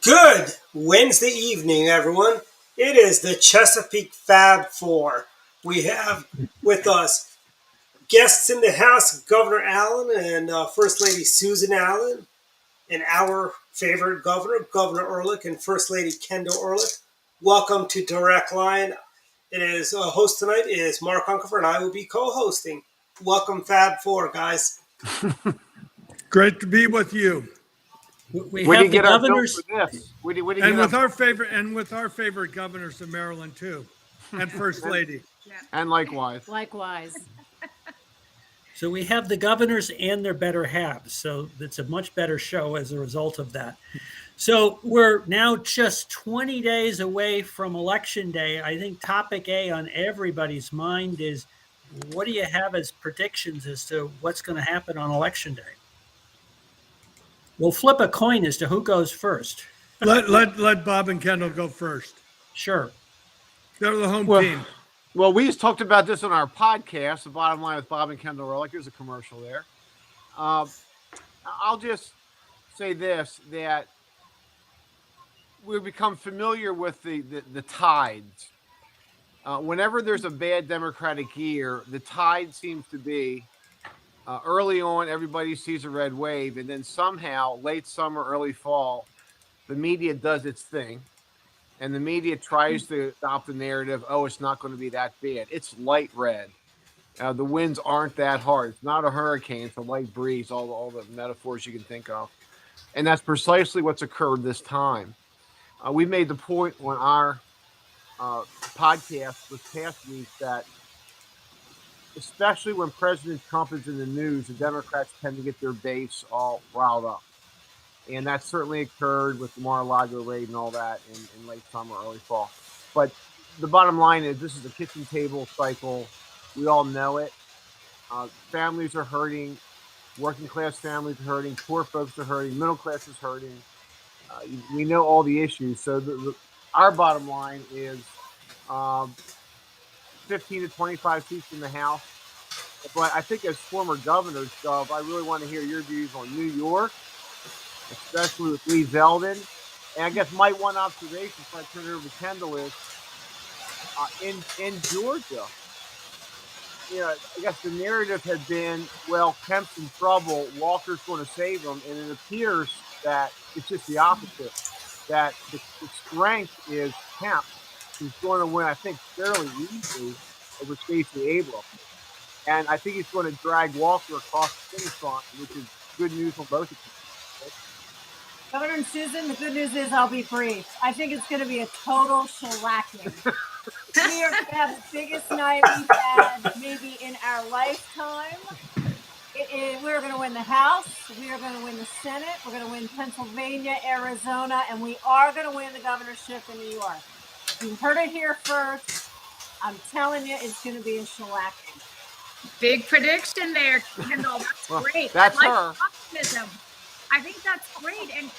Good Wednesday evening, everyone. It is the Chesapeake Fab Four. We have with us guests in the house, Governor Allen and First Lady Susan Allen, and our favorite governor, Governor Ehrlich, and First Lady Kendel Ehrlich. Welcome to Direct Line. It is host tonight is Mark Hunkerford, and I will be co-hosting. Welcome, Fab Four, guys. Great to be with you. We have the governors for this. And with our favorite governors of Maryland too, and First Lady. And likewise. So we have the governors and their better halves. So it's a much better show as a result of that. So we're now just 20 days away from Election Day. I think topic A on everybody's mind is, what do you have as predictions as to what's going to happen on Election Day? We'll flip a coin as to who goes first. Let Bob and Kendel go first. Sure. They're the home team. Well, we just talked about this on our podcast, The Bottom Line with Bob and Kendel Ehrlich. There's a commercial there. I'll just say this, that we've become familiar with the tides. Whenever there's a bad Democratic year, the tide seems to be early on, everybody sees a red wave, and then somehow, late summer, early fall, the media does its thing, and the media tries to adopt the narrative, oh, it's not going to be that bad. It's light red. The winds aren't that hard. It's not a hurricane. It's a light breeze, all the metaphors you can think of. And that's precisely what's occurred this time. We made the point on our podcast this past week that especially when President Trump is in the news, the Democrats tend to get their base all riled up. And that certainly occurred with the Mar-a-Lago raid and all that in late summer, early fall. But the bottom line is this is a kitchen table cycle. We all know it. Families are hurting. Working class families are hurting. Poor folks are hurting. Middle class is hurting. We know all the issues. So our bottom line is 15 to 25 seats in the House. But I think as former governors, Gov, I really want to hear your views on New York, especially with Lee Zeldin. And I guess my one observation before I turn it over to Kendel is in Georgia, I guess the narrative had been, well, Kemp's in trouble, Walker's going to save him, and it appears that it's just the opposite, that the strength is Kemp, who's going to win, I think, fairly easily over Stacey Abrams. And I think he's going to drag Walker across the finish line, which is good news for both of them. Governor and Susan, the good news is I'll be brief. I think it's going to be a total shellacking. We are going to have the biggest night we've had maybe in our lifetime. We're going to win the House. We are going to win the Senate. We're going to win Pennsylvania, Arizona, and we are going to win the governorship in New York. You heard it here first. I'm telling you, it's going to be a shellacking. Big prediction there, Kendel. That's great. That's I like her. optimism. I think that's great. And,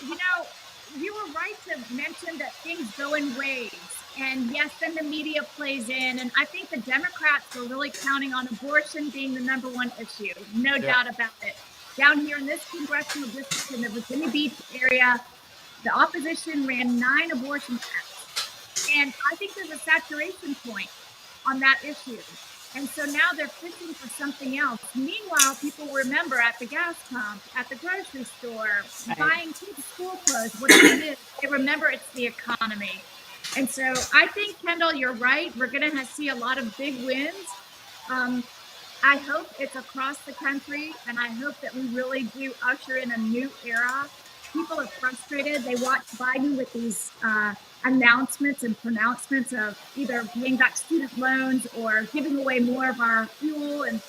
you were right to mention that things go in waves. And, yes, then the media plays in. And I think the Democrats were really counting on abortion being the number one issue. No doubt about it. Down here in this congressional district in the Virginia Beach area, the opposition ran 9 abortion acts. And I think there's a saturation point on that issue. And so now they're pushing for something else. Meanwhile, people remember at the gas pump, at the grocery store, buying kids' school clothes, whatever it is, they remember it's the economy. And so I think, Kendel, you're right. We're going to see a lot of big wins. I hope it's across the country, and I hope that we really do usher in a new era. People are frustrated. They watch Biden with these announcements and pronouncements of either paying back student loans or giving away more of our fuel and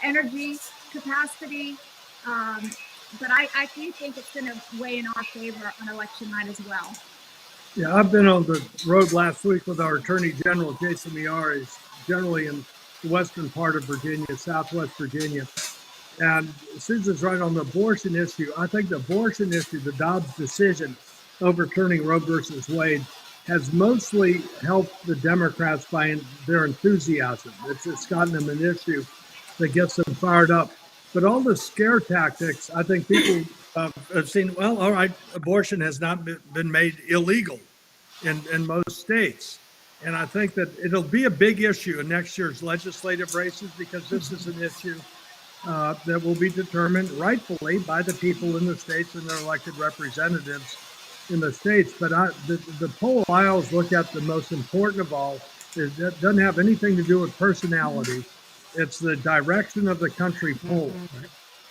energy capacity. But I do think it's going to weigh in our favor on election night as well. Yeah, I've been on the road last week with our Attorney General, Jason Miyares, generally in the western part of Virginia, Southwest Virginia. And Susan's right on the abortion issue. I think the abortion issue, the Dobbs decision overturning Roe versus Wade, has mostly helped the Democrats by their enthusiasm. It's gotten them an issue that gets them fired up. But all the scare tactics, I think people have seen, well, all right, abortion has not been made illegal in most states. And I think that it'll be a big issue in next year's legislative races because this is an issue that will be determined rightfully by the people in the states and their elected representatives in the states. But the poll I always look at, the most important of all, is that doesn't have anything to do with personality. It's the direction of the country poll.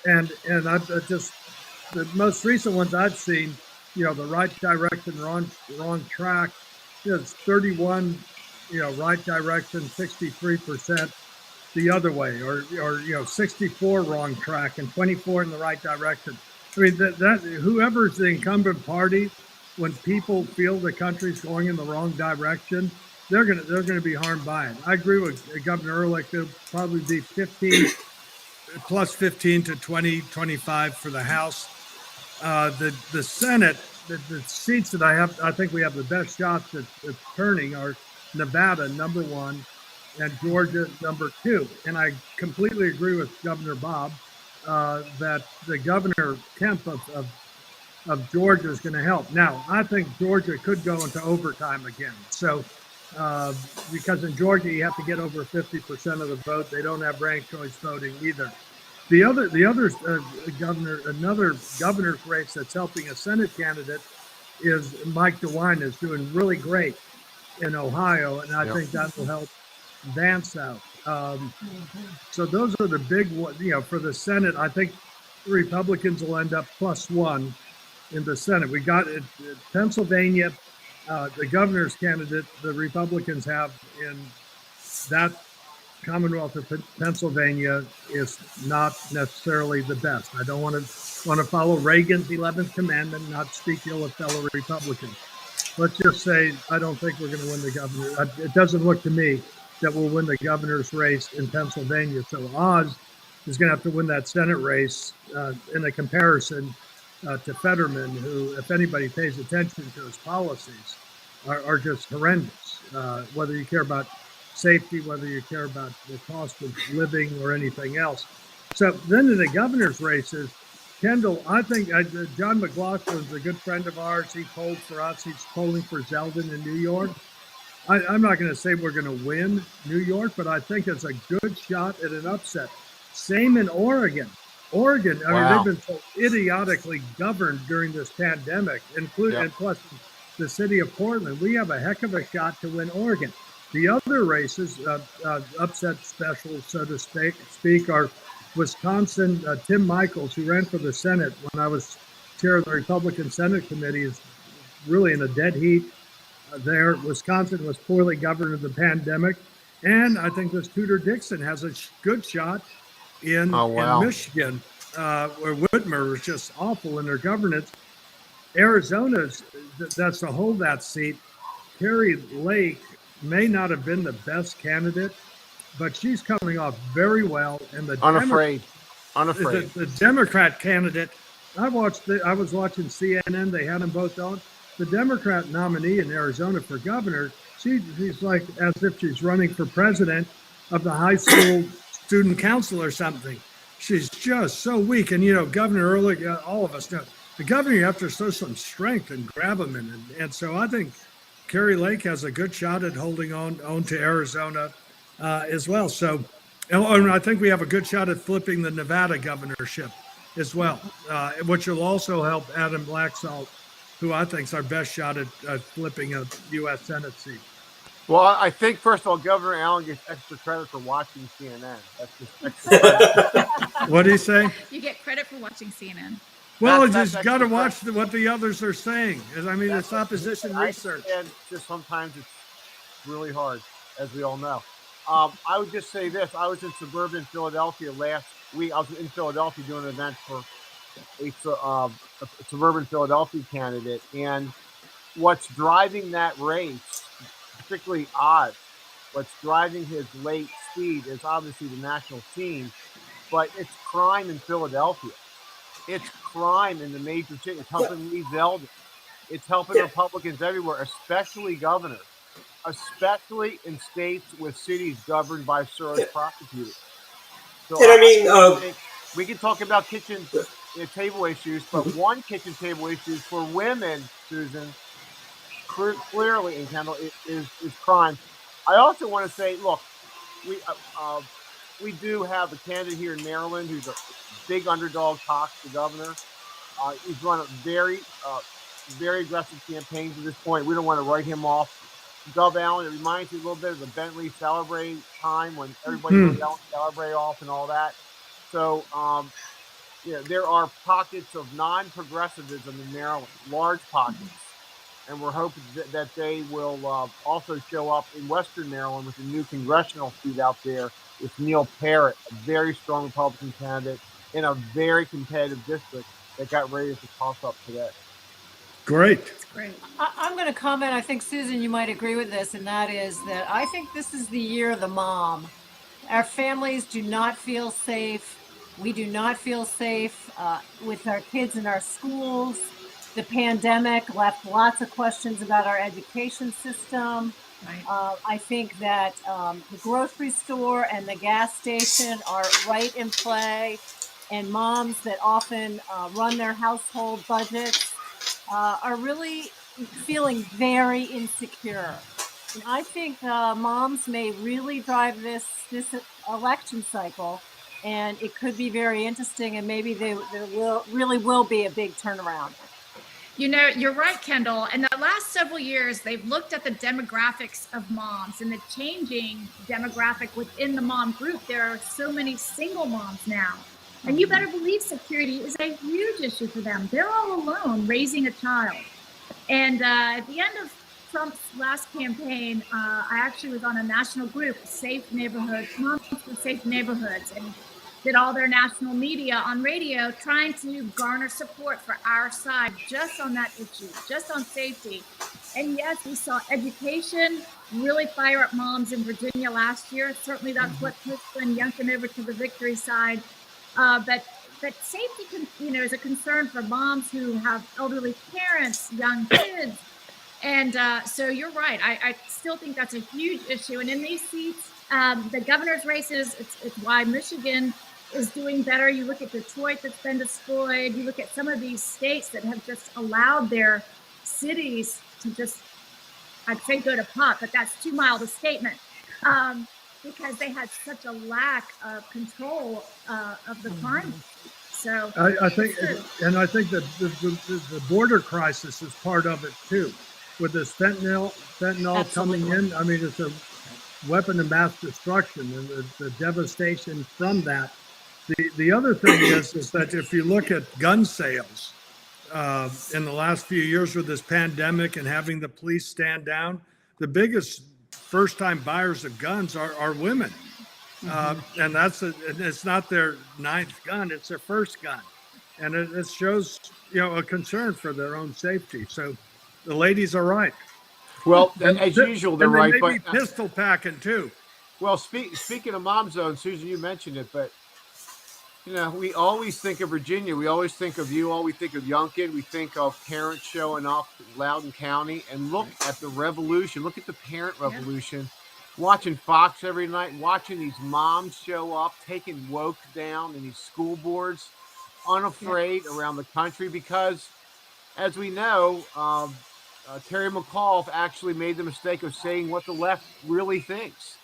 And I just, the most recent ones I've seen, the right direction, wrong track, it's 31, right direction, 63% the other way, or 64 wrong track and 24 in the right direction. I mean, that whoever's the incumbent party, when people feel the country's going in the wrong direction, they're gonna be harmed by it. I agree with Governor Ehrlich. There'll probably be 15 plus 15 to 20, 25 for the House. The Senate, the seats that I think we have the best shots at turning are Nevada, number 1, and Georgia, number 2. And I completely agree with Governor Bob that the Governor Kemp of Georgia is going to help. Now, I think Georgia could go into overtime again. So, because in Georgia, you have to get over 50% of the vote. They don't have ranked choice voting either. Another governor's race that's helping a Senate candidate is Mike DeWine is doing really great in Ohio, and I think that will help Vance out. So those are the big ones. For the Senate, I think the Republicans will end up +1 in the Senate. We got it, Pennsylvania, the governor's candidate the Republicans have in that Commonwealth of Pennsylvania is not necessarily the best. I don't want to follow Reagan's 11th commandment and not speak ill of fellow Republicans. Let's just say I don't think we're going to win the governor. It doesn't look to me that we'll win the governor's race in Pennsylvania. So Oz is going to have to win that Senate race in a comparison to Fetterman, who, if anybody pays attention to his policies, are just horrendous. Whether you care about safety, whether you care about the cost of living or anything else. So then in the governor's races, Kendel, I think John McLaughlin's a good friend of ours. He polled for us. He's polling for Zeldin in New York. I'm not going to say we're going to win New York, but I think it's a good shot at an upset. Same in Oregon. Oregon, I mean, they've been so idiotically governed during this pandemic, including and plus the city of Portland. We have a heck of a shot to win Oregon. The other races, upset specials, so to speak, are Wisconsin. Tim Michels, who ran for the Senate when I was chair of the Republican Senate Committee, is really in a dead heat there. Wisconsin was poorly governed in the pandemic. And I think this Tudor Dixon has a good shot in Michigan, where Whitmer was just awful in their governance. Arizona's, that's to hold that seat. Carrie Lake may not have been the best candidate, but she's coming off very well. And the unafraid. The Democrat candidate, I was watching CNN. They had them both on. The Democrat nominee in Arizona for governor, she's like as if she's running for president of the high school student council or something. She's just so weak. And, Governor Ehrlich, all of us know, the governor, you have to show some strength and grab him. And so I think Carrie Lake has a good shot at holding on to Arizona as well. So, and I think we have a good shot at flipping the Nevada governorship as well, which will also help Adam Laxalt, who I think is our best shot at flipping a U.S. Senate seat. Well, I think, first of all, Governor Allen gets extra credit for watching CNN. That's just extra credit. What do you say? You get credit for watching CNN. Well, you just got to watch what the others are saying. I mean, it's opposition research. And just sometimes it's really hard, as we all know. I would just say this. I was in suburban Philadelphia last week. I was in Philadelphia doing an event for a suburban Philadelphia candidate. And what's driving that race, particularly Oz, what's driving his late speed is obviously the national scene, but it's crime in Philadelphia. It's crime in the major cities. It's helping Lee Zeldin. It's helping Republicans everywhere, especially governors, especially in states with cities governed by Soros prosecutors. So and I mean, we can talk about kitchen table issues, but one kitchen table issue for women, Susan, clearly in Kendel is crime. I also want to say, look, we do have a candidate here in Maryland who's a big underdog, Cox, the governor. He's run a very aggressive campaign to this point. We don't want to write him off. Gov Allen, it reminds me a little bit of the Bentley Celebrate time when everybody was yelling Celebrate off and all that. So, there are pockets of non-progressivism in Maryland, large pockets. And we're hoping that they will also show up in Western Maryland with a new congressional seat out there with Neil Parrott, a very strong Republican candidate in a very competitive district that got ready to toss up today. Great. I'm going to comment. I think, Susan, you might agree with this, and that is that I think this is the year of the mom. Our families do not feel safe. We do not feel safe with our kids in our schools. The pandemic left lots of questions about our education system. Right. I think that the grocery store and the gas station are right in play, and moms that often run their household budgets are really feeling very insecure. And I think moms may really drive this election cycle, and it could be very interesting, and maybe there will be a big turnaround. You're right, Kendel. In the last several years, they've looked at the demographics of moms and the changing demographic within the mom group. There are so many single moms now. And you better believe security is a huge issue for them. They're all alone raising a child. And at the end of Trump's last campaign, I actually was on a national group, Safe Neighborhoods, Moms for Safe Neighborhoods, and did all their national media on radio trying to garner support for our side just on that issue, just on safety. And yes, we saw education really fire up moms in Virginia last year. Certainly that's what pushed Glenn Youngkin over to the victory side. But safety, is a concern for moms who have elderly parents, young kids. And so you're right. I still think that's a huge issue. And in these seats, the governor's races, it's why Michigan is doing better. You look at Detroit that's been destroyed. You look at some of these states that have just allowed their cities to just, I'd say go to pot, but that's too mild a statement. Because they had such a lack of control of the crime. So I think that the border crisis is part of it too, with this fentanyl coming in. I mean, it's a weapon of mass destruction, and the devastation from that. The other thing is that if you look at gun sales in the last few years with this pandemic and having the police stand down, the biggest first-time buyers of guns are women. And it's not their ninth gun, it's their first gun. And it shows, a concern for their own safety. So the ladies are right. Well, as usual, they're right. But pistol packing too. Well, speaking of Mom Zone, Susan, you mentioned it, but we always think of Virginia. We always think of you. We think of Youngkin. We think of parents showing up in Loudoun County. And look at the revolution. Look at the parent revolution. Watching Fox every night, watching these moms show up, taking woke down in these school boards, unafraid around the country. Because, as we know, Terry McAuliffe actually made the mistake of saying what the left really thinks.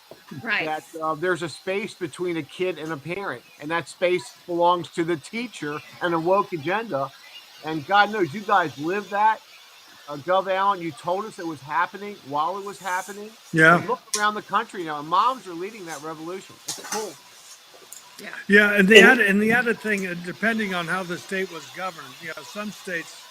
Right. That there's a space between a kid and a parent, and that space belongs to the teacher and a woke agenda. And God knows you guys live that. Gov Allen, you told us it was happening while it was happening. Yeah. And look around the country now, and moms are leading that revolution. It's cool. Yeah, and the other thing, depending on how the state was governed, some states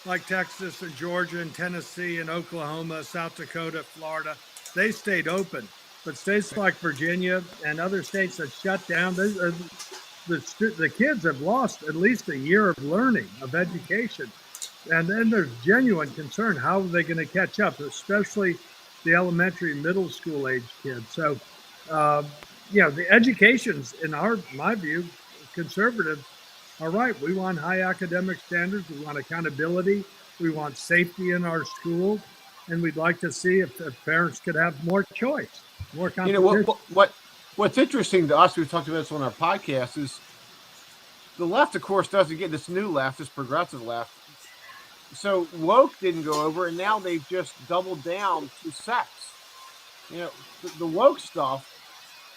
like Texas and Georgia and Tennessee and Oklahoma, South Dakota, Florida, they stayed open. But states like Virginia and other states that shut down, the kids have lost at least a year of learning, of education. And then there's genuine concern. How are they going to catch up, especially the elementary, middle school age kids? So, the education's, in my view, conservatives are right. We want high academic standards. We want accountability. We want safety in our schools. And we'd like to see if parents could have more choice, more competition. What's interesting to us, we've talked about this on our podcast, is the left, of course, doesn't get this new left, this progressive left. So woke didn't go over, and now they've just doubled down to sex. The woke stuff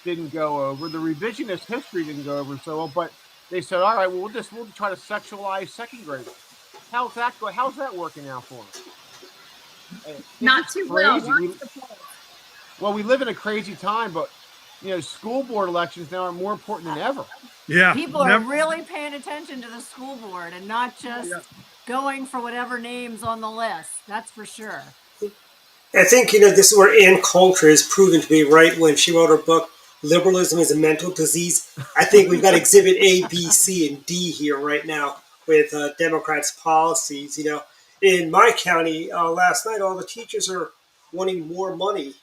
didn't go over. The revisionist history didn't go over so well, but they said, all right, well, we'll try to sexualize second graders. How's that going? How's that working out for them? Not too crazy. Well, we live in a crazy time, but school board elections now are more important than ever. Yeah, people are really paying attention to the school board and not just going for whatever names on the list. That's for sure. I think, this is where Ann Coulter is proven to be right when she wrote her book, Liberalism is a Mental Disease. I think we've got exhibit A, B, C, and D here right now with Democrats' policies. In my county last night, all the teachers are wanting more money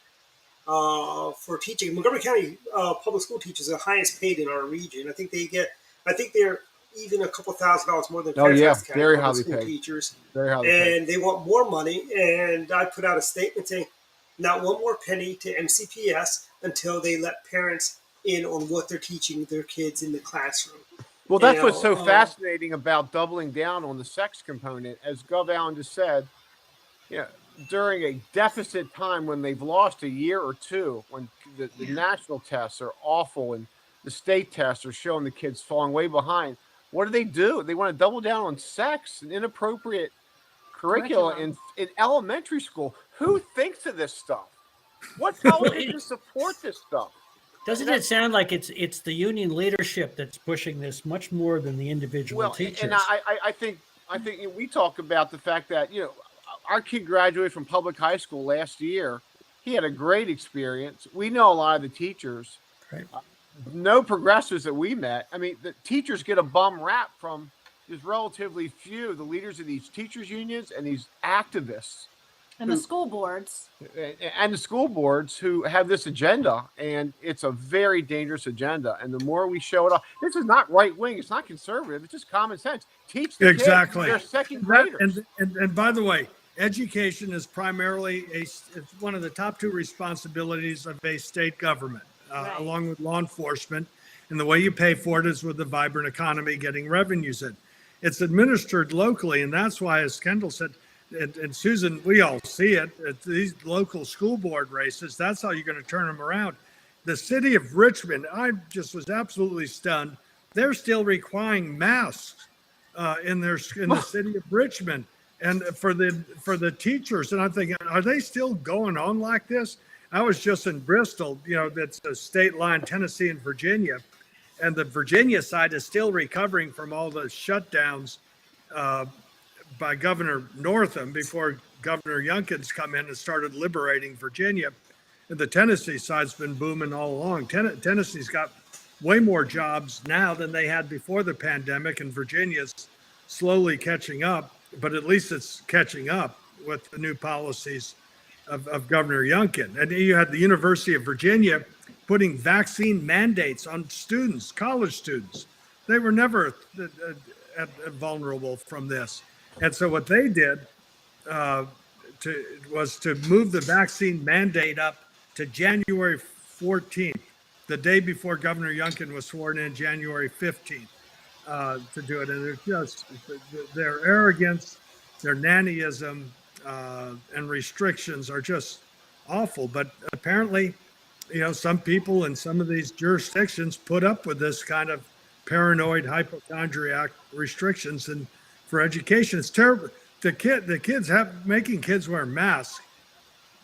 for teaching. Montgomery County public school teachers are the highest paid in our region. I think they're even a couple $1,000s more than Fairfax County very public school paid. teachers. Very highly paid. And they want more money. And I put out a statement saying, not one more penny to MCPS until they let parents in on what they're teaching their kids in the classroom. Well, that's what's so fascinating about doubling down on the sex component. As Gov Allen just said, during a deficit time when they've lost a year or two, when the national tests are awful and the state tests are showing the kids falling way behind, what do? They want to double down on sex and inappropriate curricula in elementary school. Who thinks of this stuff? What television support this stuff? Doesn't it sound like it's the union leadership that's pushing this much more than the individual teachers? And I think we talk about the fact that our kid graduated from public high school last year. He had a great experience. We know a lot of the teachers. Right. No progressives that we met. I mean, the teachers get a bum rap from there's relatively few, the leaders of these teachers unions and these activists. And the school boards. And the school boards who have this agenda, and it's a very dangerous agenda. And the more we show it off, this is not right wing, it's not conservative, it's just common sense. Teach the kids, they're second graders. And by the way, education is primarily it's one of the top two responsibilities of a state government, along with law enforcement. And the way you pay for it is with the vibrant economy getting revenues in. It's administered locally, and that's why, as Kendel said, and Susan, we all see it, at these local school board races, that's how you're going to turn them around. The city of Richmond, I just was absolutely stunned. They're still requiring masks in the city of Richmond, and for the teachers. And I'm thinking, are they still going on like this? I was just in Bristol, that's a state line, Tennessee and Virginia. And the Virginia side is still recovering from all the shutdowns by Governor Northam before Governor Youngkin's come in and started liberating Virginia. And the Tennessee side's been booming all along. Tennessee's got way more jobs now than they had before the pandemic, and Virginia's slowly catching up, but at least it's catching up with the new policies of Governor Youngkin. And you had the University of Virginia putting vaccine mandates on students, college students. They were never vulnerable from this. And so what they did was to move the vaccine mandate up to January 14th, the day before Governor Youngkin was sworn in, January 15th, to do it. And they're just, their arrogance, their nannyism, and restrictions are just awful. But apparently, some people in some of these jurisdictions put up with this kind of paranoid hypochondriac restrictions and for education. It's terrible. The kids making kids wear masks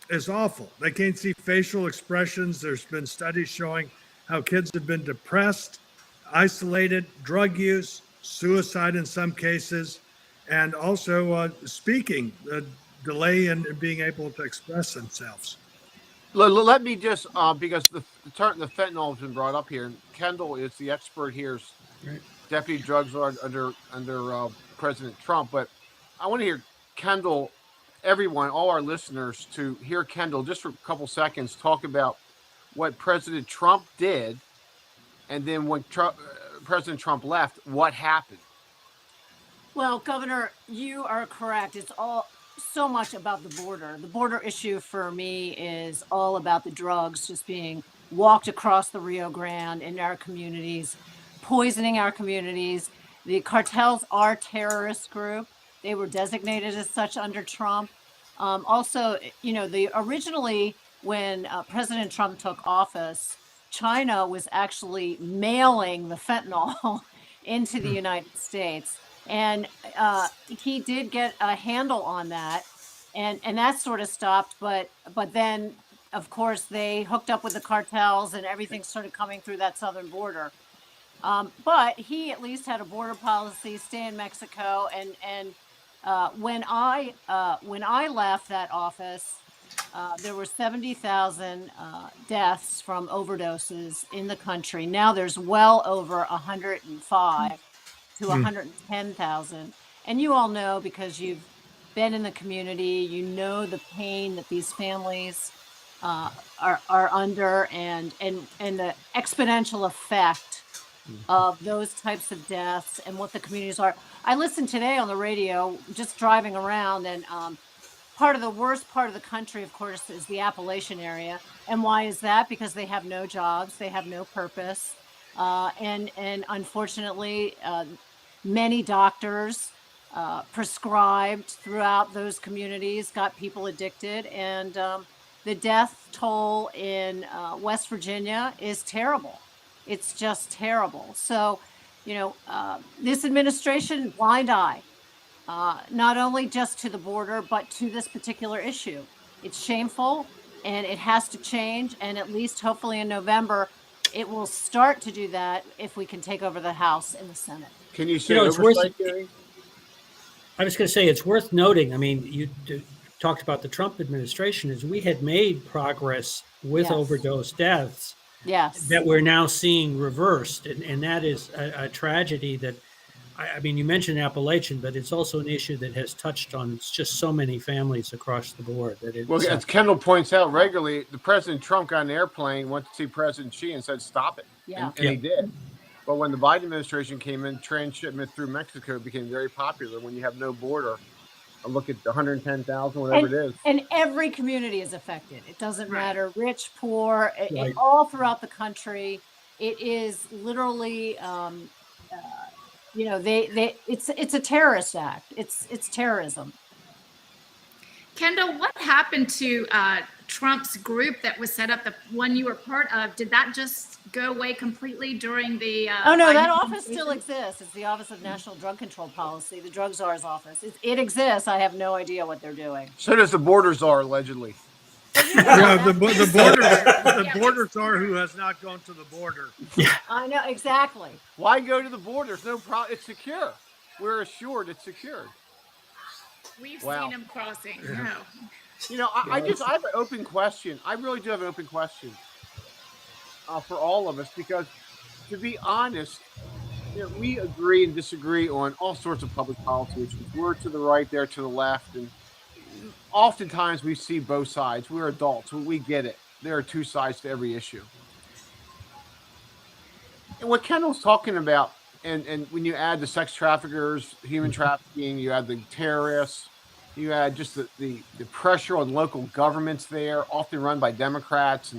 is awful. They can't see facial expressions. There's been studies showing how kids have been depressed, isolated, drug use, suicide in some cases, and also speaking, delay in being able to express themselves. Let me just, because the fentanyl has been brought up here, and Kendel is the expert here, deputy drug czar under President Trump. But I want to hear Kendel, everyone, all our listeners, to hear Kendel just for a couple seconds talk about what President Trump did, and then when President Trump left, what happened. Well, Governor, you are correct. It's all so much about the border. The border issue for me is all about the drugs just being walked across the Rio Grande in our communities, poisoning our communities. The cartels are terrorist group. They were designated as such under Trump. Also, you know, originally when President Trump took office, China was actually mailing the fentanyl into the United States, and he did get a handle on that, and that sort of stopped. But then, of course, they hooked up with the cartels, and everything started coming through that southern border. But he at least had a border policy, stay in Mexico, and when I left that office, there were 70,000 deaths from overdoses in the country. Now there's well over 105 to 110,000, and you all know because you've been in the community, you know the pain that these families are under, and the exponential effect of those types of deaths and what the communities are. I listened today on the radio, just driving around, and part of the worst part of the country, of course, is the Appalachian area. And why is that? Because they have no jobs, they have no purpose, and unfortunately, many doctors prescribed throughout those communities got people addicted, and the death toll in West Virginia is terrible. It's just terrible. So, you know, this administration, blind eye, not only just to the border, but to this particular issue. It's shameful, and it has to change. And at least hopefully in November, it will start to do that if we can take over the House and the Senate. Can you say You know, it's worth- oversight, Gary? I was going to say it's worth noting. I mean, you talked about the Trump administration, is we had made progress with Yes. overdose deaths Yes. that we're now seeing reversed, and that is a tragedy that. I mean, you mentioned Appalachian, but it's also an issue that has touched on just so many families across the board. That it's, Well, as Kendel points out regularly, the President Trump got on an airplane, went to see President Xi, and said, "Stop it," Yeah. and he did. But when the Biden administration came in, transshipment through Mexico became very popular. When you have no border, a look at 110,000, whatever it is. And every community is affected. It doesn't Right. matter, rich, poor, Right. all throughout the country. It is literally, you know, it's a terrorist act. It's terrorism. Kendall, what happened to Trump's group that was set up, the one you were part of? Did that just go away completely during the? Oh no, Biden that office still administration? exists. It's the Office of National Drug Control Policy, the Drug Czar's office. It exists. I have no idea what they're doing. So does the border czar, allegedly. Yeah, the border czar who has not gone to the border. I know exactly. Why go to the border? There's no problem. It's secure. We're assured it's secured. We've Wow. seen him crossing. No. You know, I have an open question. I really do have an open question for all of us, because, to be honest, you know, we agree and disagree on all sorts of public policy issues. We're to the right, they're to the left, and oftentimes we see both sides. We're adults. We get it. There are two sides to every issue. And what Kendall's talking about, and when you add the sex traffickers, human trafficking, you add the terrorists, you add just the pressure on local governments there, often run by Democrats,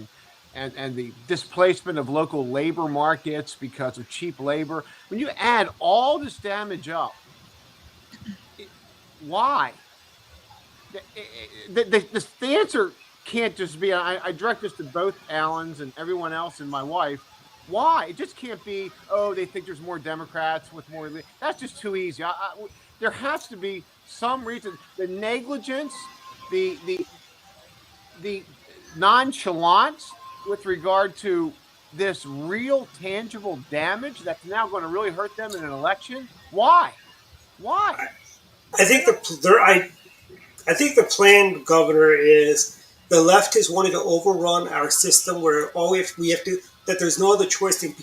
and the displacement of local labor markets because of cheap labor. When you add all this damage up, why? The answer can't just be, I direct this to both Allens and everyone else and my wife. Why? It just can't be, oh, they think there's more Democrats with more. That's just too easy. There has to be some reason. The negligence, the nonchalance with regard to this real tangible damage that's now going to really hurt them in an election. Why? I think I think the plan, Governor, is the left has wanted to overrun our system where all we have to that there's no other choice than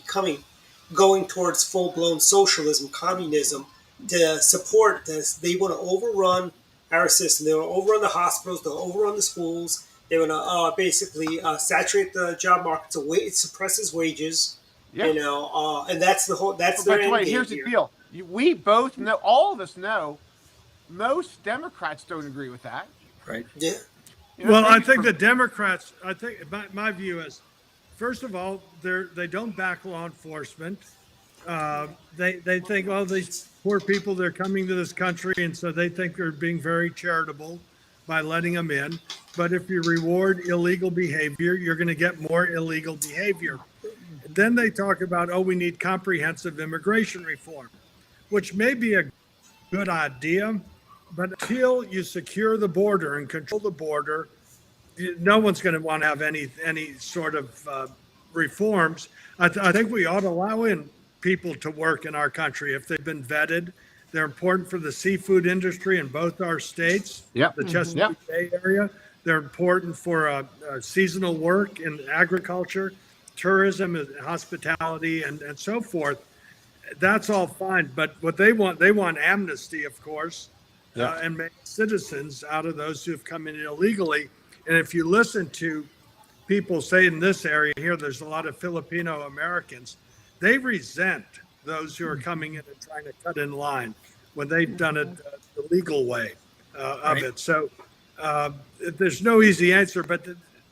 going towards full blown socialism, communism to support this. They want to overrun our system. They want to overrun the hospitals. They'll overrun the schools. They want to basically saturate the job market. So it suppresses wages. Yeah. You know, and that's the whole. That's their end game here's here. the deal. We both know, all of us know, most Democrats don't agree with that. right. Yeah. You know, Well, I maybe think for- the Democrats, my view is, first of all, they don't back law enforcement. They think, oh, these poor people, they're coming to this country, and so they think they're being very charitable by letting them in. But if you reward illegal behavior, you're going to get more illegal behavior. And then they talk about, oh, we need comprehensive immigration reform, which may be a good idea, but until you secure the border and control the border, no one's going to want to have any sort of reforms. I think we ought to allow in people to work in our country if they've been vetted. They're important for the seafood industry in both our states, Yep. the Chesapeake Bay area. They're important for seasonal work in agriculture, tourism, hospitality, and so forth. That's all fine. But what they want amnesty, of course, and make citizens out of those who have come in illegally. And if you listen to people say in this area here, there's a lot of Filipino Americans. They resent those who are coming in and trying to cut in line when they've done it the legal way of it. So there's no easy answer, but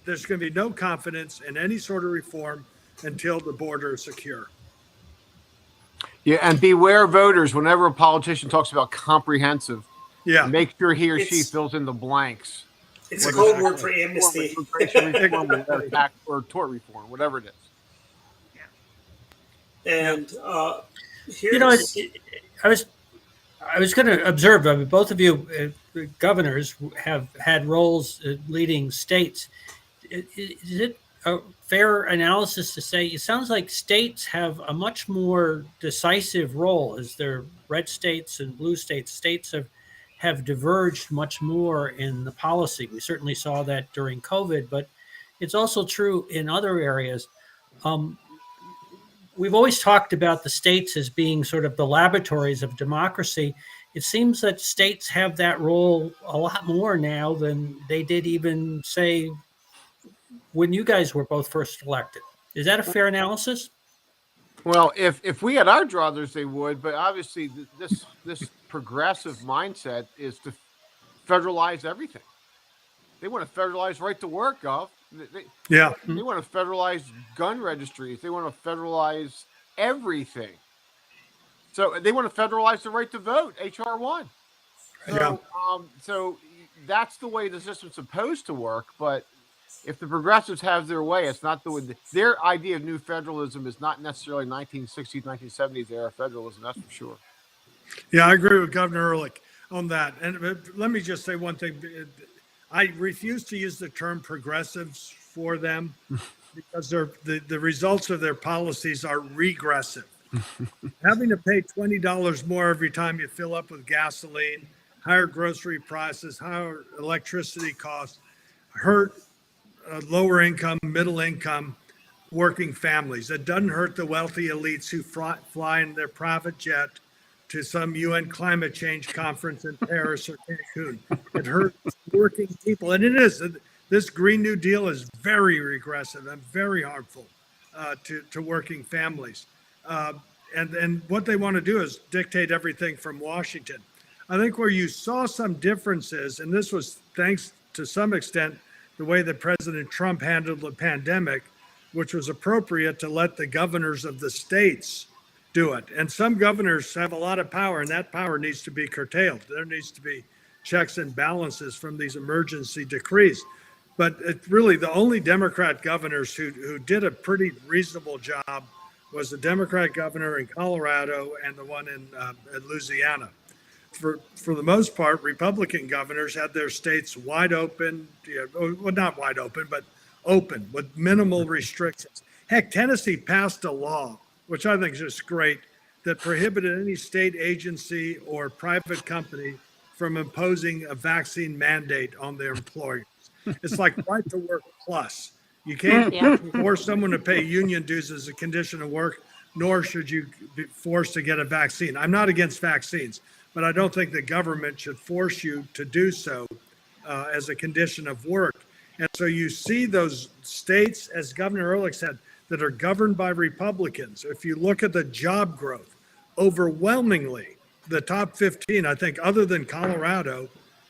there's going to be no confidence in any sort of reform until the border is secure. Yeah, and beware voters whenever a politician talks about comprehensive. Yeah. Make sure he or she fills in the blanks. It's a code word for amnesty. Immigration reform, or tax or tort reform, whatever it is. And I was going to observe. I mean, both of you governors have had roles leading states. Is it a fair analysis to say it sounds like states have a much more decisive role as they're red states and blue states? States have diverged much more in the policy. We certainly saw that during COVID, but it's also true in other areas. We've always talked about the states as being sort of the laboratories of democracy. It seems that states have that role a lot more now than they did even, say, when you guys were both first elected. Is that a fair analysis? Well, if we had our druthers, they would. But obviously, this progressive mindset is to federalize everything. They want to federalize right to work, Gov. They want to federalize gun registries. They want to federalize everything. So they want to federalize the right to vote, HR 1. So, so that's the way the system's supposed to work. But if the progressives have their way, it's not the way. Their idea of new federalism is not necessarily 1960s, 1970s era federalism. That's for sure. Yeah, I agree with Governor Ehrlich on that. And let me just say one thing. I refuse to use the term progressives for them because the results of their policies are regressive. Having to pay $20 more every time you fill up with gasoline, higher grocery prices, higher electricity costs, hurt lower income, middle income, working families. It doesn't hurt the wealthy elites who fly in their private jet to some UN climate change conference in Paris or Cancun. It hurts working people. And it is. This Green New Deal is very regressive and very harmful to working families. And what they want to do is dictate everything from Washington. I think where you saw some differences, and this was thanks to some extent the way that President Trump handled the pandemic, which was appropriate to let the governors of the states do it. And some governors have a lot of power, and that power needs to be curtailed. There needs to be checks and balances from these emergency decrees. But it's really the only Democrat governors who did a pretty reasonable job was the Democrat governor in Colorado and the one in Louisiana. For the most part, Republican governors had their states wide open, well, not wide open, but open with minimal restrictions. Heck, Tennessee passed a law, which I think is just great, that prohibited any state agency or private company from imposing a vaccine mandate on their employers. It's like right to work plus. You can't force someone to pay union dues as a condition of work, nor should you be forced to get a vaccine. I'm not against vaccines, but I don't think the government should force you to do so as a condition of work. And so you see those states, as Governor Ehrlich said, that are governed by Republicans. If you look at the job growth, overwhelmingly, the top 15, I think, other than Colorado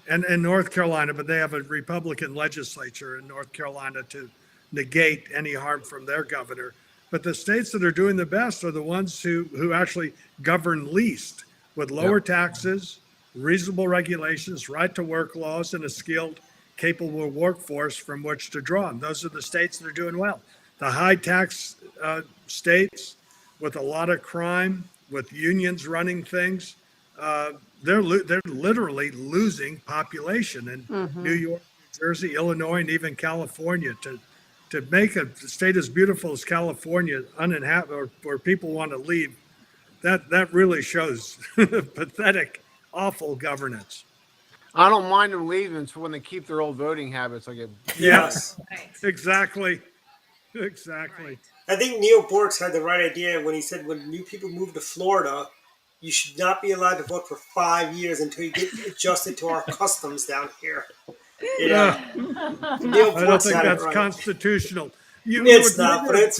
and North Carolina, but they have a Republican legislature in North Carolina to negate any harm from their governor. But the states that are doing the best are the ones who actually govern least, with lower taxes, reasonable regulations, right to work laws, and a skilled, capable workforce from which to draw. And those are the states that are doing well. The high tax states with a lot of crime, with unions running things, they're literally losing population in New York, New Jersey, Illinois, and even California. To make a state as beautiful as California uninhabited, or where people want to leave, that really shows pathetic, awful governance. I don't mind them leaving. It's when they keep their old voting habits. Like Yes. Right. Exactly. Right. I think Neil Borks had the right idea when he said when new people move to Florida, you should not be allowed to vote for 5 years until you get adjusted to our customs down here. Uh, Neil I don't Borks think had it that's right. constitutional. It's not, but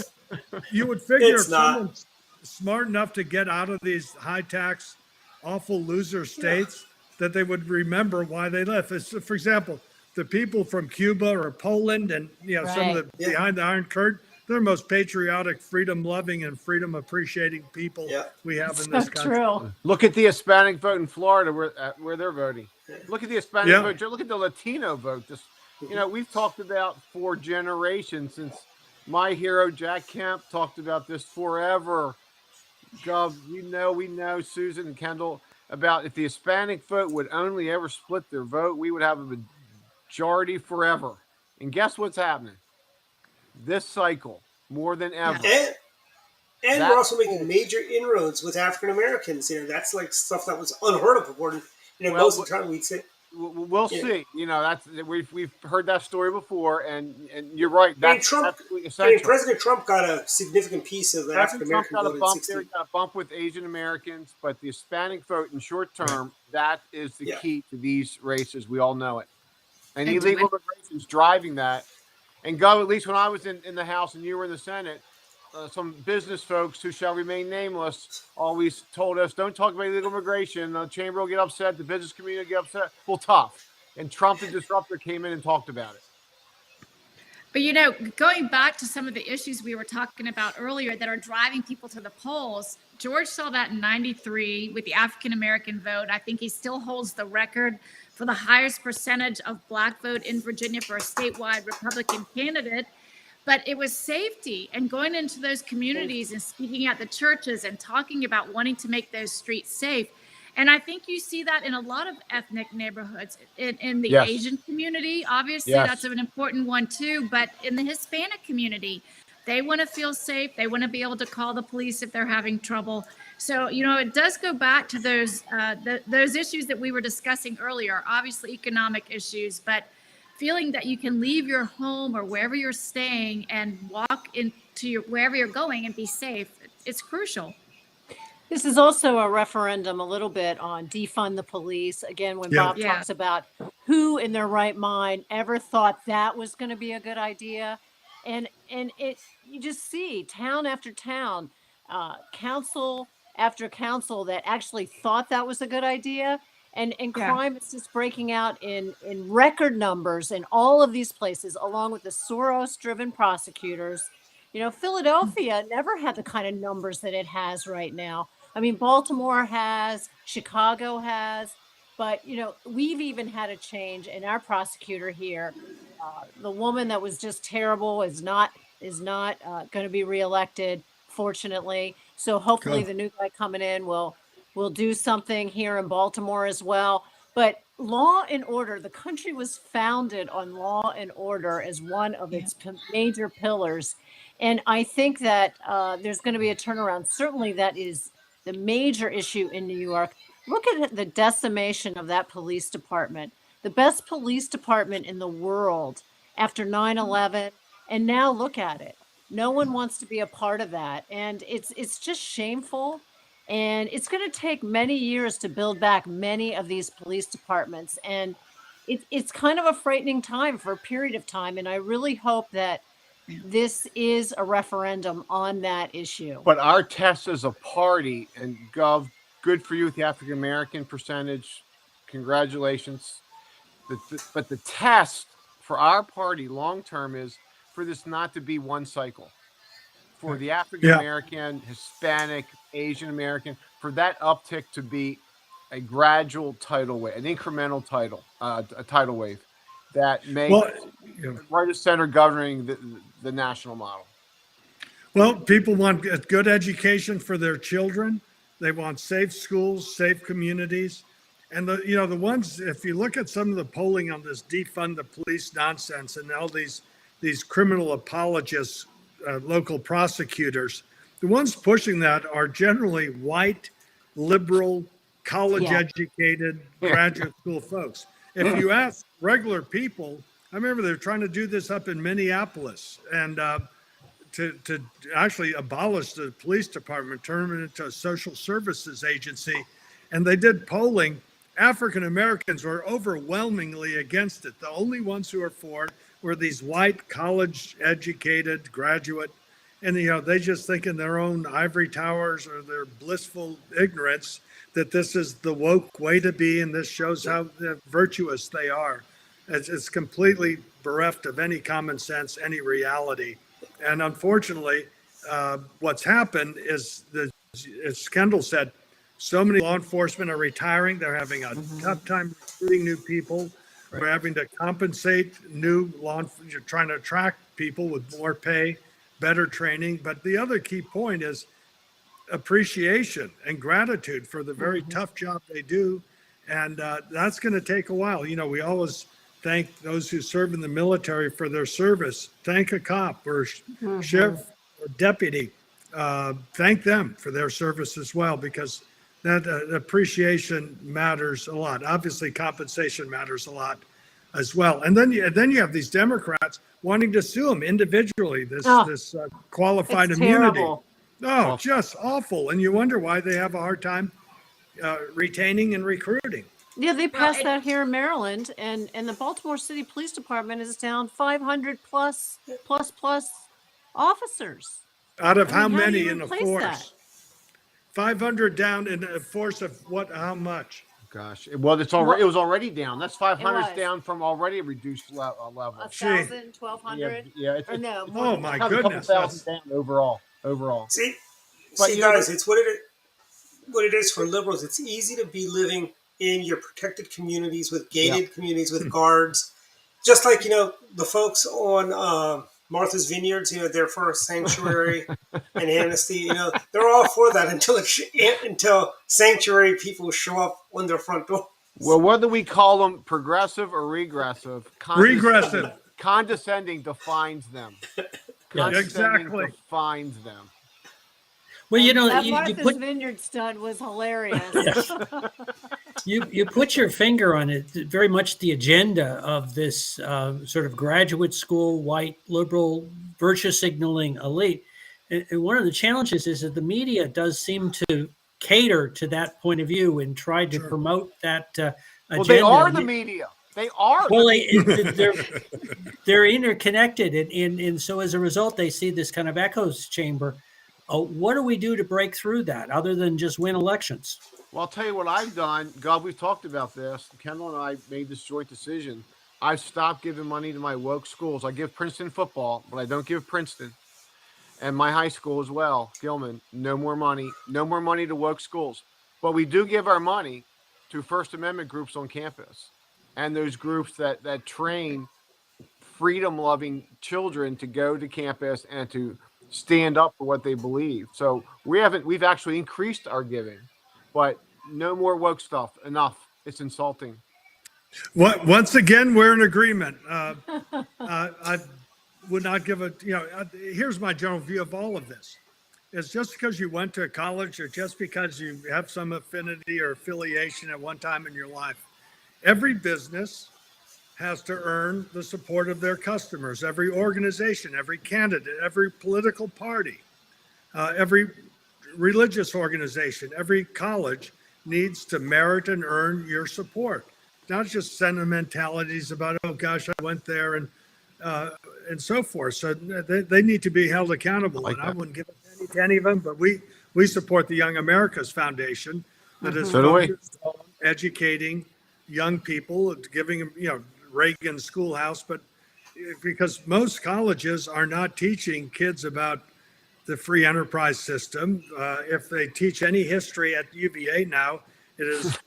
You would figure it's if not. someone's smart enough to get out of these high tax, awful loser states, that they would remember why they left. For example, the people from Cuba or Poland and some of the behind the Iron Curtain, they're the most patriotic, freedom loving, and freedom appreciating people we have in this country. True. look at the Hispanic vote in Florida where they're voting. Look at the Hispanic vote. Look at the Latino vote. Just we've talked about for generations since my hero Jack Kemp talked about this forever. Gov, we know Susan and Kendel about if the Hispanic vote would only ever split their vote, we would have a majority forever. And guess what's happening? This cycle, more than ever. And we're also making major inroads with African Americans. That's like stuff that was unheard of before. Most of the time we'd say. We'll see. That's we've heard that story before, and you're right. That's essential. President Trump got a significant piece of the African American vote in '60. He got a bump with Asian Americans, but the Hispanic vote in short term, that is the key to these races. We all know it, and illegal immigration is driving that. And at least when I was in the House and you were in the Senate, some business folks who shall remain nameless always told us, don't talk about illegal immigration. The chamber will get upset. The business community will get upset. Well, tough. And Trump, the disruptor, came in and talked about it. But, going back to some of the issues we were talking about earlier that are driving people to the polls, George saw that in '93 with the African-American vote. I think he still holds the record for the highest percentage of Black vote in Virginia for a statewide Republican candidate. But it was safety and going into those communities and speaking at the churches and talking about wanting to make those streets safe. And I think you see that in a lot of ethnic neighborhoods, in the Asian community. Obviously, that's an important one too. But in the Hispanic community, they want to feel safe. They want to be able to call the police if they're having trouble. So, it does go back to those issues that we were discussing earlier, obviously economic issues, but feeling that you can leave your home or wherever you're staying and walk into wherever you're going and be safe. It's crucial. This is also a referendum a little bit on defund the police. Again, when Bob talks about who in their right mind ever thought that was going to be a good idea. And you just see town after town, council after council that actually thought that was a good idea. And crime is just breaking out in record numbers in all of these places, along with the Soros-driven prosecutors. Philadelphia never had the kind of numbers that it has right now. I mean, Baltimore has, Chicago has, but, we've even had a change in our prosecutor here. The woman that was just terrible is not going to be reelected, fortunately. So hopefully the new guy coming in will do something here in Baltimore as well. But law and order, the country was founded on law and order as one of its major pillars. And I think that there's going to be a turnaround. Certainly that is the major issue in New York. Look at the decimation of that police department, the best police department in the world after 9/11. And now look at it. No one wants to be a part of that. And it's just shameful. And it's going to take many years to build back many of these police departments. And it's kind of a frightening time for a period of time. And I really hope that this is a referendum on that issue. But our test as a party, and Gov, good for you with the African American percentage. Congratulations. But the test for our party long term is for this not to be one cycle. for the African American, Hispanic, Asian American, for that uptick to be a gradual tidal wave, an incremental a tidal wave that makes right of center governing the national model. Well, people want a good education for their children. They want safe schools, safe communities. And the ones, if you look at some of the polling on this defund the police nonsense and all these criminal apologists, local prosecutors, the ones pushing that are generally white, liberal, college educated, graduate school folks. If you ask regular people, I remember they were trying to do this up in Minneapolis, and to actually abolish the police department, turn it into a social services agency. And they did polling. African Americans were overwhelmingly against it. The only ones who were for it were these white, college educated, graduate, and they just think in their own ivory towers or their blissful ignorance that this is the woke way to be, and this shows how virtuous they are. It's completely bereft of any common sense, any reality. And unfortunately, what's happened is, as Kendel said, so many law enforcement are retiring. They're having a tough time recruiting new people. Right. We're having to compensate new law enforcement. You're trying to attract people with more pay, better training. But the other key point is appreciation and gratitude for the very tough job they do. And that's going to take a while. We always thank those who serve in the military for their service. Thank a cop or sheriff or deputy. Thank them for their service as well, because that appreciation matters a lot. Obviously, compensation matters a lot as well. And then you have these Democrats wanting to sue them individually. This qualified immunity. Terrible. Oh, just awful. And you wonder why they have a hard time retaining and recruiting. Yeah, they passed that here in Maryland, and the Baltimore City Police Department is down 500 plus officers. Out of how do many you in the replace force? that? 500 down in a force of what? How much? Gosh, well, it was already down. That's 500 It down from already reduced level. 1,000, 1,200? Yeah. Or no? Oh my It's goodness! a couple thousand down overall. See, But guys, it's what it is for liberals. It's easy to be living in your protected communities with gated communities with guards, just like the folks on Martha's Vineyards. They're for sanctuary and amnesty. They're all for that until sanctuary people show up on their front door. Well, whether we call them progressive or regressive, condescending defines them. Exactly. Defines them. Well, that you Martha's put Vineyard stud was hilarious. you put your finger on it. Very much the agenda of this sort of graduate school, white, liberal, virtue signaling elite. And one of the challenges is that the media does seem to cater to that point of view and try to promote that agenda. Well, they are the media. They are. Well, they're interconnected, and so as a result, they see this kind of echoes chamber. What do we do to break through that, other than just win elections? Well, I'll tell you what I've done. God, we've talked about this. Kendel and I made this joint decision. I've stopped giving money to my woke schools. I give Princeton football, but I don't give Princeton. And my high school as well, Gilman. No more money. No more money to woke schools. But we do give our money to First Amendment groups on campus, and those groups that train freedom-loving children to go to campus and to stand up for what they believe. So we've actually increased our giving, but no more woke stuff. Enough. It's insulting. Once again, we're in agreement. I would not give here's my general view of all of this. It's just because you went to a college or just because you have some affinity or affiliation at one time in your life. Every business has to earn the support of their customers. Every organization, every candidate, every political party, every religious organization, every college needs to merit and earn your support. Not just sentimentalities about, oh gosh, I went there and so forth. So they need to be held accountable. I wouldn't give a penny to any of them, but we support the Young America's Foundation that is focused on educating young people, giving them, Reagan Schoolhouse, but because most colleges are not teaching kids about the free enterprise system. If they teach any history at UVA now, it is,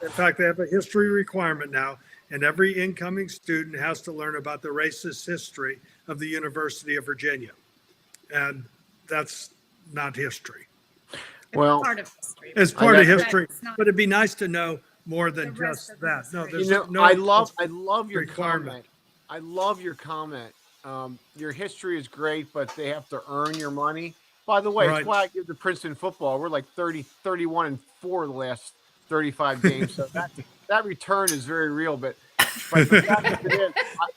in fact, they have a history requirement now, and every incoming student has to learn about the racist history of the University of Virginia. And that's not history. Well, part of history. It's part of history, but it'd be nice to know more than just that. No, there's no. I love your comment. I love your comment. Your history is great, but they have to earn your money. By the way, That's why I give the Princeton football. We're like 31-4 the last 35 games. So that return is very real. But the fact it is,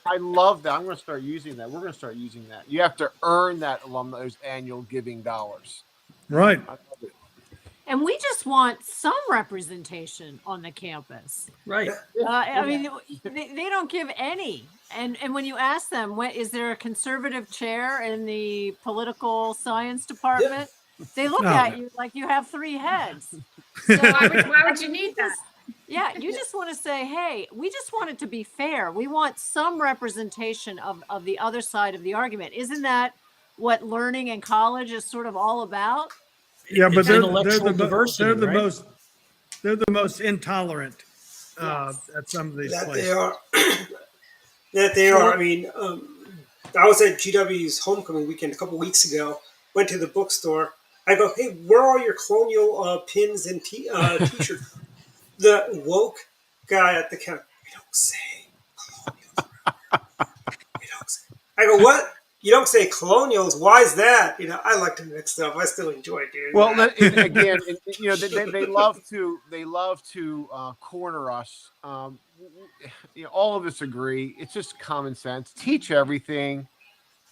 I love that. I'm going to start using that. We're going to start using that. You have to earn that those annual giving dollars. Right. I love it. And we just want some representation on the campus. Right. I mean, they don't give any. And when you ask them, is there a conservative chair in the political science department? They look at you like you have 3 heads. So why would you need that? Yeah, you just want to say, hey, we just want it to be fair. We want some representation of the other side of the argument. Isn't that what learning in college is sort of all about? Yeah, but they're the most intolerant at some of these places. They are. I mean, I was at GW's homecoming weekend a couple weeks ago. Went to the bookstore. I go, hey, where are your colonial pins and t-shirts? The woke guy at the counter, we don't say colonials. We don't say. I go, what? You don't say colonials? Why is that? I like to mix stuff. I still enjoy doing well, that. Again, they love to corner us. All of us agree. It's just common sense. Teach everything.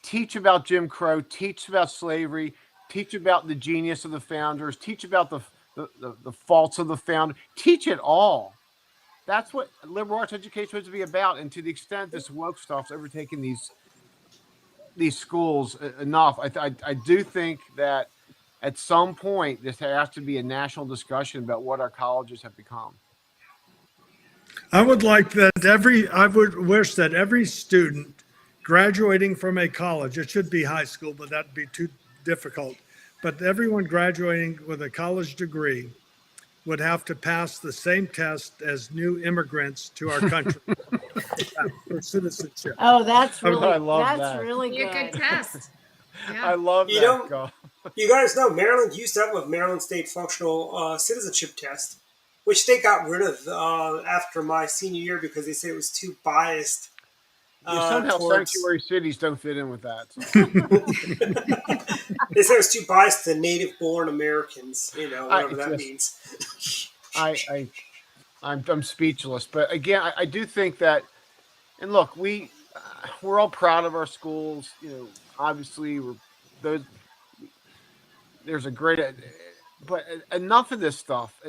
Teach about Jim Crow. Teach about slavery. Teach about the genius of the founders. Teach about the faults of the founder. Teach it all. That's what liberal arts education is supposed to be about. And to the extent this woke stuff's overtaken these schools enough, I do think that at some point this has to be a national discussion about what our colleges have become. I would wish that every student graduating from a college, it should be high school, but that'd be too difficult. But everyone graduating with a college degree would have to pass the same test as new immigrants to our country for citizenship. Oh, that's really, Really good. A good test. Yeah. I love that. You guys know Maryland used to have a Maryland State Functional Citizenship Test, which they got rid of after my senior year because they said it was too biased. Somehow sanctuary cities don't fit in with that. They said it was too biased to native-born Americans, whatever that means. I'm speechless. But again, I do think that, and look, we're all proud of our schools. Obviously, there's a great, but enough of this stuff.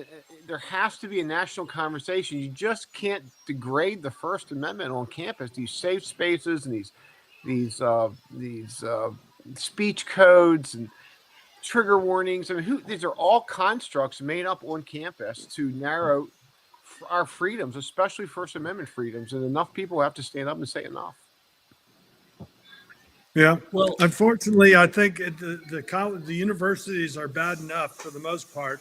There has to be a national conversation. You just can't degrade the First Amendment on campus. These safe spaces and these speech codes and trigger warnings. I mean, these are all constructs made up on campus to narrow our freedoms, especially First Amendment freedoms. And enough people have to stand up and say enough. Yeah. Well, unfortunately, I think the universities are bad enough for the most part,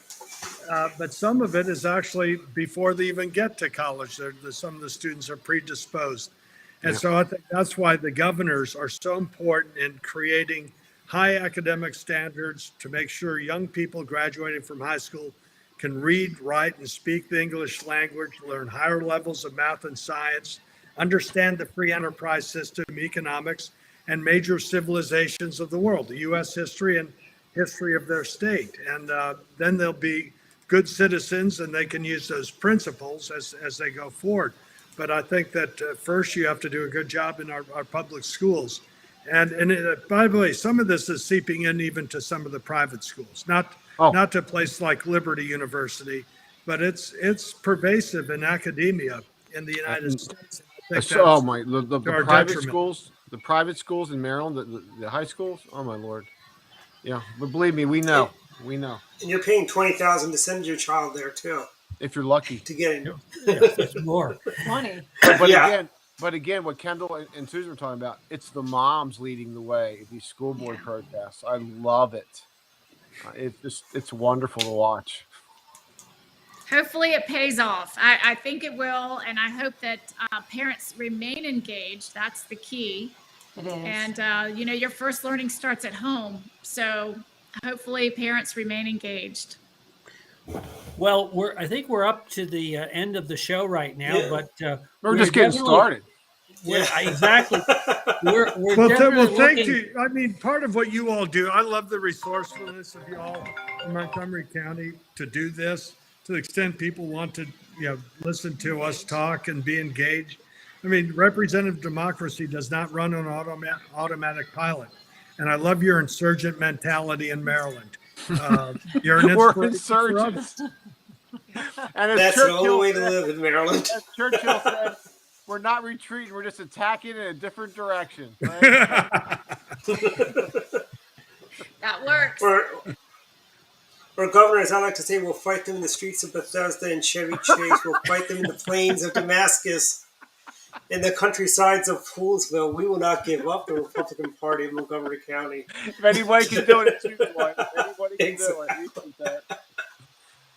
but some of it is actually before they even get to college. Some of the students are predisposed. And so I think that's why the governors are so important in creating high academic standards to make sure young people graduating from high school can read, write, and speak the English language, learn higher levels of math and science, understand the free enterprise system, economics, and major civilizations of the world, the U.S. history and history of their state. And then they'll be good citizens and they can use those principles as they go forward. But I think that first you have to do a good job in our public schools. And by the way, some of this is seeping in even to some of the private schools, not to a place like Liberty University, but it's pervasive in academia in the United States. The private schools. The private schools in Maryland, the high schools, oh my Lord. Yeah, but believe me, we know. And you're paying $20,000 to send your child there too. If you're lucky. To get in. It's more. Money. But again, But again, what Kendall and Susan were talking about, it's the moms leading the way at these school board protests. I love it. It's wonderful to watch. Hopefully it pays off. I think it will, and I hope that parents remain engaged. That's the key. It is. And your first learning starts at home, so hopefully parents remain engaged. Well, I think we're up to the end of the show right now, but we're just getting started. Exactly. We're well, thank you. I mean, part of what you all do, I love the resourcefulness of you all in Montgomery County to do this. To the extent people want to, listen to us talk and be engaged. I mean, representative democracy does not run on automatic pilot. And I love your insurgent mentality in Maryland. You're an we're insurgents. And that's the only way to live in Maryland. As Churchill said, we're not retreating, we're just attacking in a different direction. Right? That works. Or Governor, as I like to say, we'll fight them in the streets of Bethesda and Chevy Chase. We'll fight them in the plains of Damascus, in the countrysides of Poolsville. We will not give up the Republican Party of Montgomery County. If anybody can do it, choose one. If anybody can do it.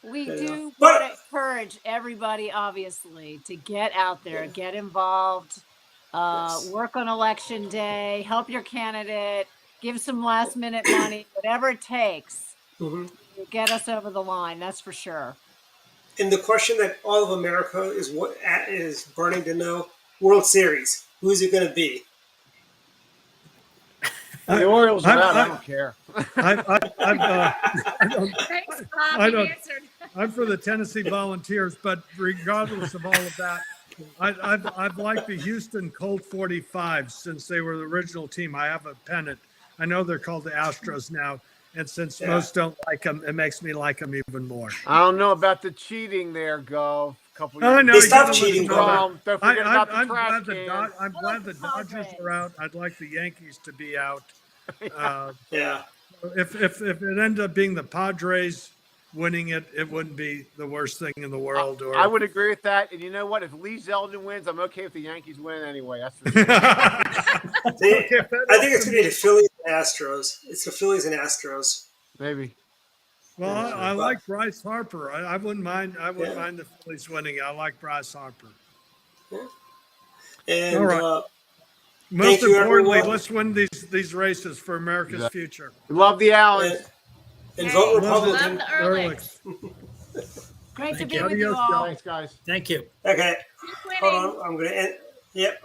We do want to encourage everybody, obviously, to get out there, get involved, work on election day, help your candidate, give some last minute money, whatever it takes to get us over the line. That's for sure. And the question that all of America is burning to know: World Series, who's it going to be? The Orioles are out. I don't care. Thanks, Bob. I'm for the Tennessee Volunteers, but regardless of all of that, I've liked the Houston Colt 45s since they were the original team. I have a pennant. I know they're called the Astros now, and since most don't like them, it makes me like them even more. I don't know about the cheating there, Gov. They stopped cheating. I'm glad the Dodgers are out. I'd like the Yankees to be out. If it ended up being the Padres winning it, it wouldn't be the worst thing in the world. I would agree with that. And you know what? If Lee Zeldin wins, I'm okay if the Yankees win anyway. That's I think it's going to be the Phillies and Astros. It's the Phillies and Astros. Maybe. Well, I like Bryce Harper. I wouldn't mind. I wouldn't mind the Phillies winning. I like Bryce Harper. Yeah. And all right. Most importantly, let's win these races for America's future. We love the Allens. And vote Republican. Love the Ehrlichs. Great to be with you all. Thanks, guys. Thank you. Okay. Hold on. I'm going to end. Yep.